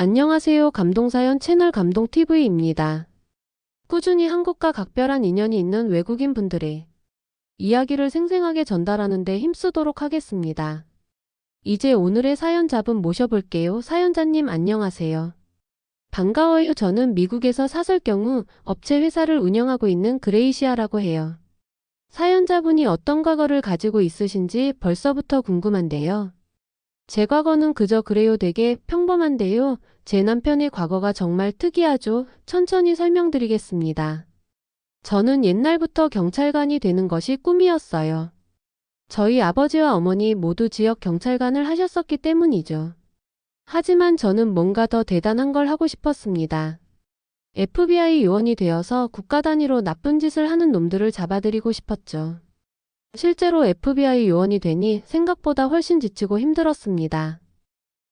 안녕하세요. 감동사연 채널 감동TV입니다. 꾸준히 한국과 각별한 인연이 있는 외국인 분들의 이야기를 생생하게 전달하는 데 힘쓰도록 하겠습니다. 이제 오늘의 사연자분 모셔볼게요. 사연자님 안녕하세요. 반가워요. 저는 미국에서 사설 경우 업체 회사를 운영하고 있는 그레이시아라고 해요. 사연자분이 어떤 과거를 가지고 있으신지 벌써부터 궁금한데요. 제 과거는 그저 그래요. 되게 평범한데요. 제 남편의 과거가 정말 특이하죠. 천천히 설명드리겠습니다. 저는 옛날부터 경찰관이 되는 것이 꿈이었어요. 저희 아버지와 어머니 모두 지역 경찰관을 하셨었기 때문이죠. 하지만 저는 뭔가 더 대단한 걸 하고 싶었습니다. FBI 요원이 되어서 국가 단위로 나쁜 짓을 하는 놈들을 잡아들이고 싶었죠. 실제로 FBI 요원이 되니 생각보다 훨씬 지치고 힘들었습니다.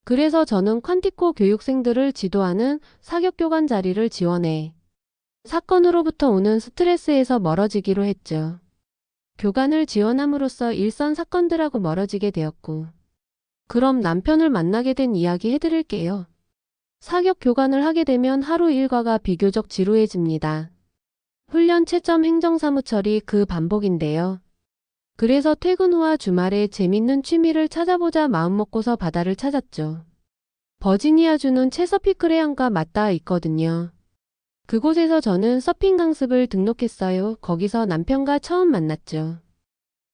그래서 저는 퀀티코 교육생들을 지도하는 사격교관 자리를 지원해 사건으로부터 오는 스트레스에서 멀어지기로 했죠. 교관을 지원함으로써 일선 사건들하고 멀어지게 되었고, 그럼 남편을 만나게 된 이야기 해드릴게요. 사격 교관을 하게 되면 하루 일과가 비교적 지루해집니다. 훈련 채점 행정사무 처리 그 반복인데요. 그래서 퇴근 후와 주말에 재밌는 취미를 찾아보자 마음먹고서 바다를 찾았죠. 버지니아주는 체서피크 해안과 맞닿아 있거든요. 그곳에서 저는 서핑 강습을 등록했어요. 거기서 남편과 처음 만났죠.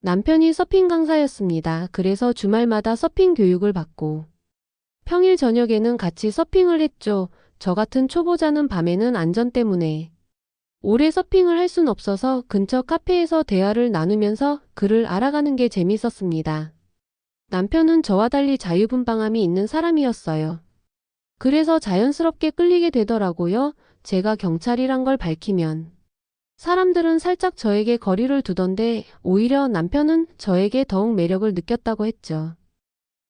남편이 서핑 강사였습니다. 그래서 주말마다 서핑 교육을 받고 평일 저녁에는 같이 서핑을 했죠. 저 같은 초보자는 밤에는 안전 때문에 오래 서핑을 할 순 없어서 근처 카페에서 대화를 나누면서 그를 알아가는 게 재밌었습니다. 남편은 저와 달리 자유분방함이 있는 사람이었어요. 그래서 자연스럽게 끌리게 되더라고요. 제가 경찰이란 걸 밝히면. 사람들은 살짝 저에게 거리를 두던데 오히려 남편은 저에게 더욱 매력을 느꼈다고 했죠.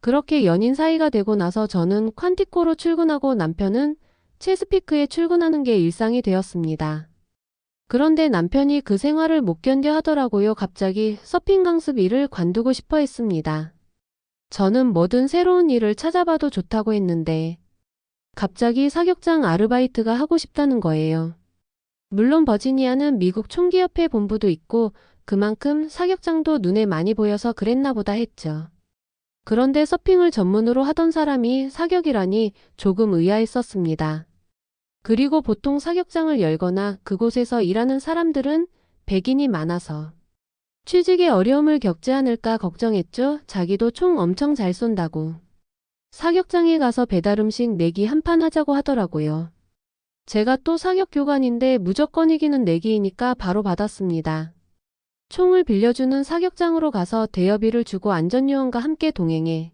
그렇게 연인 사이가 되고 나서 저는 퀀티코로 출근하고 남편은 체스피크에 출근하는 게 일상이 되었습니다. 그런데 남편이 그 생활을 못 견뎌 하더라고요. 갑자기 서핑 강습 일을 관두고 싶어 했습니다. 저는 뭐든 새로운 일을 찾아봐도 좋다고 했는데 갑자기 사격장 아르바이트가 하고 싶다는 거예요. 물론 버지니아는 미국 총기협회 본부도 있고 그만큼 사격장도 눈에 많이 보여서 그랬나 보다 했죠. 그런데 서핑을 전문으로 하던 사람이 사격이라니 조금 의아했었습니다. 그리고 보통 사격장을 열거나 그곳에서 일하는 사람들은 백인이 많아서 취직에 어려움을 겪지 않을까 걱정했죠. 자기도 총 엄청 잘 쏜다고. 사격장에 가서 배달음식 내기 한 판 하자고 하더라고요. 제가 또 사격교관인데 무조건 이기는 내기이니까 바로 받았습니다. 총을 빌려주는 사격장으로 가서 대여비를 주고 안전요원과 함께 동행해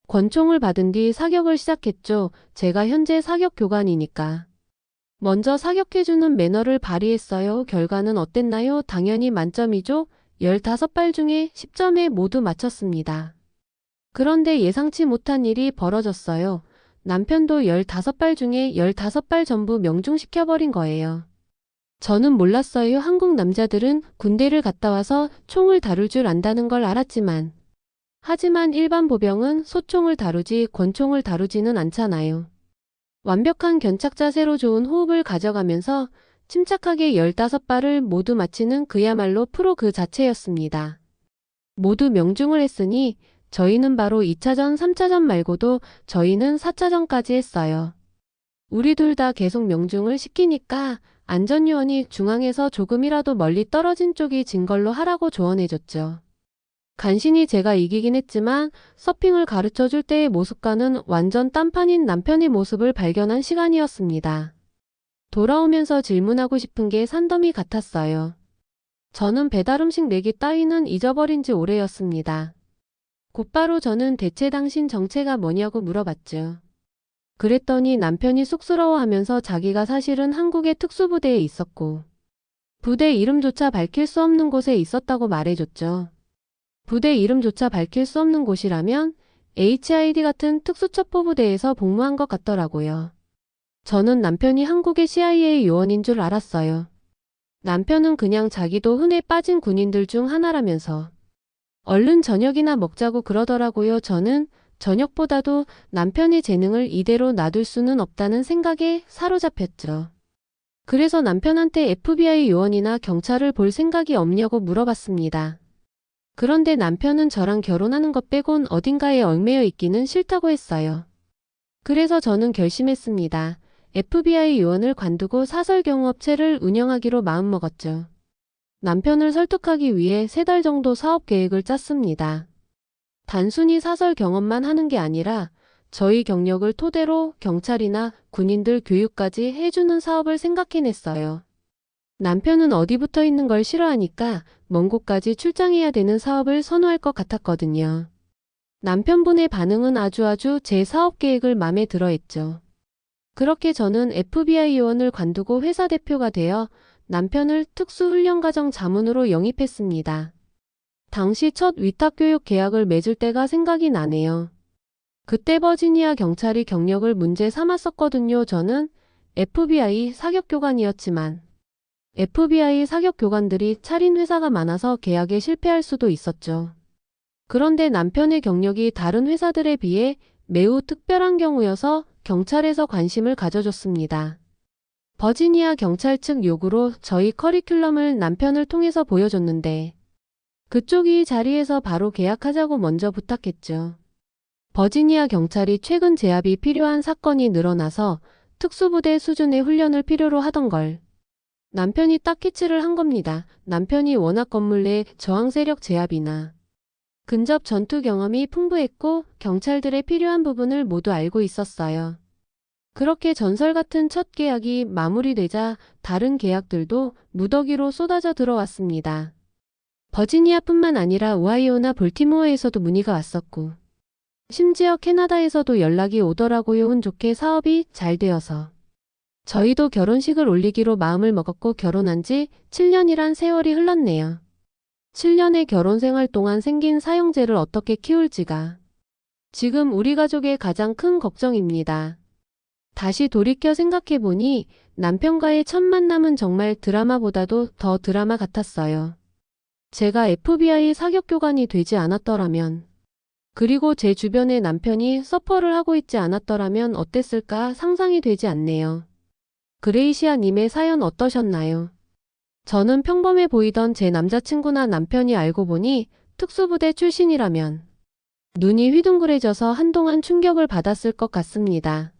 권총을 받은 뒤 사격을 시작했죠. 제가 현재 사격교관이니까. 먼저 사격해주는 매너를 발휘했어요. 결과는 어땠나요? 당연히 만점이죠. 15발 중에 10점에 모두 맞췄습니다. 그런데 예상치 못한 일이 벌어졌어요. 남편도 15발 중에 15발 전부 명중시켜버린 거예요. 저는 몰랐어요. 한국 남자들은 군대를 갔다 와서 총을 다룰 줄 안다는 걸 알았지만 하지만 일반 보병은 소총을 다루지 권총을 다루지는 않잖아요. 완벽한 견착 자세로 좋은 호흡을 가져가면서 침착하게 15발을 모두 마치는 그야말로 프로 그 자체였습니다. 모두 명중을 했으니 저희는 바로 2차전, 3차전 말고도 저희는 4차전까지 했어요. 우리 둘 다 계속 명중을 시키니까 안전요원이 중앙에서 조금이라도 멀리 떨어진 쪽이 진 걸로 하라고 조언해줬죠. 간신히 제가 이기긴 했지만 서핑을 가르쳐줄 때의 모습과는 완전 딴판인 남편의 모습을 발견한 시간이었습니다. 돌아오면서 질문하고 싶은 게 산더미 같았어요. 저는 배달음식 내기 따위는 잊어버린 지 오래였습니다. 곧바로 저는 대체 당신 정체가 뭐냐고 물어봤죠. 그랬더니 남편이 쑥스러워하면서 자기가 사실은 한국의 특수부대에 있었고 부대 이름조차 밝힐 수 없는 곳에 있었다고 말해줬죠. 부대 이름조차 밝힐 수 없는 곳이라면 HID 같은 특수첩보부대에서 복무한 것 같더라고요. 저는 남편이 한국의 CIA 요원인 줄 알았어요. 남편은 그냥 자기도 흔해 빠진 군인들 중 하나라면서 얼른 저녁이나 먹자고 그러더라고요. 저는 저녁보다도 남편의 재능을 이대로 놔둘 수는 없다는 생각에 사로잡혔죠. 그래서 남편한테 FBI 요원이나 경찰을 볼 생각이 없냐고 물어봤습니다. 그런데 남편은 저랑 결혼하는 것 빼곤 어딘가에 얽매여 있기는 싫다고 했어요. 그래서 저는 결심했습니다. FBI 요원을 관두고 사설 경호업체를 운영하기로 마음먹었죠. 남편을 설득하기 위해 3달 정도 사업 계획을 짰습니다. 단순히 사설 경험만 하는 게 아니라 저희 경력을 토대로 경찰이나 군인들 교육까지 해주는 사업을 생각해냈어요. 남편은 어디 붙어 있는 걸 싫어하니까 먼 곳까지 출장해야 되는 사업을 선호할 것 같았거든요. 남편분의 반응은 아주 제 사업 계획을 맘에 들어 했죠. 그렇게 저는 FBI 요원을 관두고 회사 대표가 되어 남편을 특수훈련과정 자문으로 영입했습니다. 당시 첫 위탁교육 계약을 맺을 때가 생각이 나네요. 그때 버지니아 경찰이 경력을 문제 삼았었거든요. 저는 FBI 사격교관이었지만 FBI 사격교관들이 차린 회사가 많아서 계약에 실패할 수도 있었죠. 그런데 남편의 경력이 다른 회사들에 비해 매우 특별한 경우여서 경찰에서 관심을 가져줬습니다. 버지니아 경찰 측 요구로 저희 커리큘럼을 남편을 통해서 보여줬는데 그쪽이 이 자리에서 바로 계약하자고 먼저 부탁했죠. 버지니아 경찰이 최근 재합이 필요한 사건이 늘어나서 특수부대 수준의 훈련을 필요로 하던 걸 남편이 딱 캐치를 한 겁니다. 남편이 워낙 건물 내 저항 세력 제압이나 근접 전투 경험이 풍부했고 경찰들의 필요한 부분을 모두 알고 있었어요. 그렇게 전설 같은 첫 계약이 마무리되자 다른 계약들도 무더기로 쏟아져 들어왔습니다. 버지니아뿐만 아니라 오하이오나 볼티모어에서도 문의가 왔었고 심지어 캐나다에서도 연락이 오더라고요. 운 좋게 사업이 잘 되어서 저희도 결혼식을 올리기로 마음을 먹었고 결혼한 지 7년이란 세월이 흘렀네요. 7년의 결혼 생활 동안 생긴 사형제를 어떻게 키울지가 지금 우리 가족의 가장 큰 걱정입니다. 다시 돌이켜 생각해보니 남편과의 첫 만남은 정말 드라마보다도 더 드라마 같았어요. 제가 FBI 사격교관이 되지 않았더라면 그리고 제 주변에 남편이 서퍼를 하고 있지 않았더라면 어땠을까 상상이 되지 않네요. 그레이시아님의 사연 어떠셨나요? 저는 평범해 보이던 제 남자친구나 남편이 알고 보니 특수부대 출신이라면 눈이 휘둥그레져서 한동안 충격을 받았을 것 같습니다.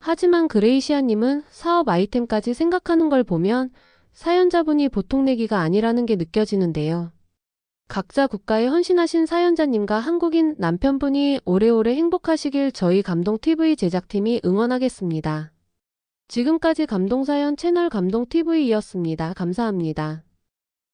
하지만 그레이시아님은 사업 아이템까지 생각하는 걸 보면 사연자분이 보통 내기가 아니라는 게 느껴지는데요. 각자 국가에 헌신하신 사연자님과 한국인 남편분이 오래오래 행복하시길 저희 감동TV 제작팀이 응원하겠습니다. 지금까지 감동사연 채널 감동TV이었습니다. 감사합니다.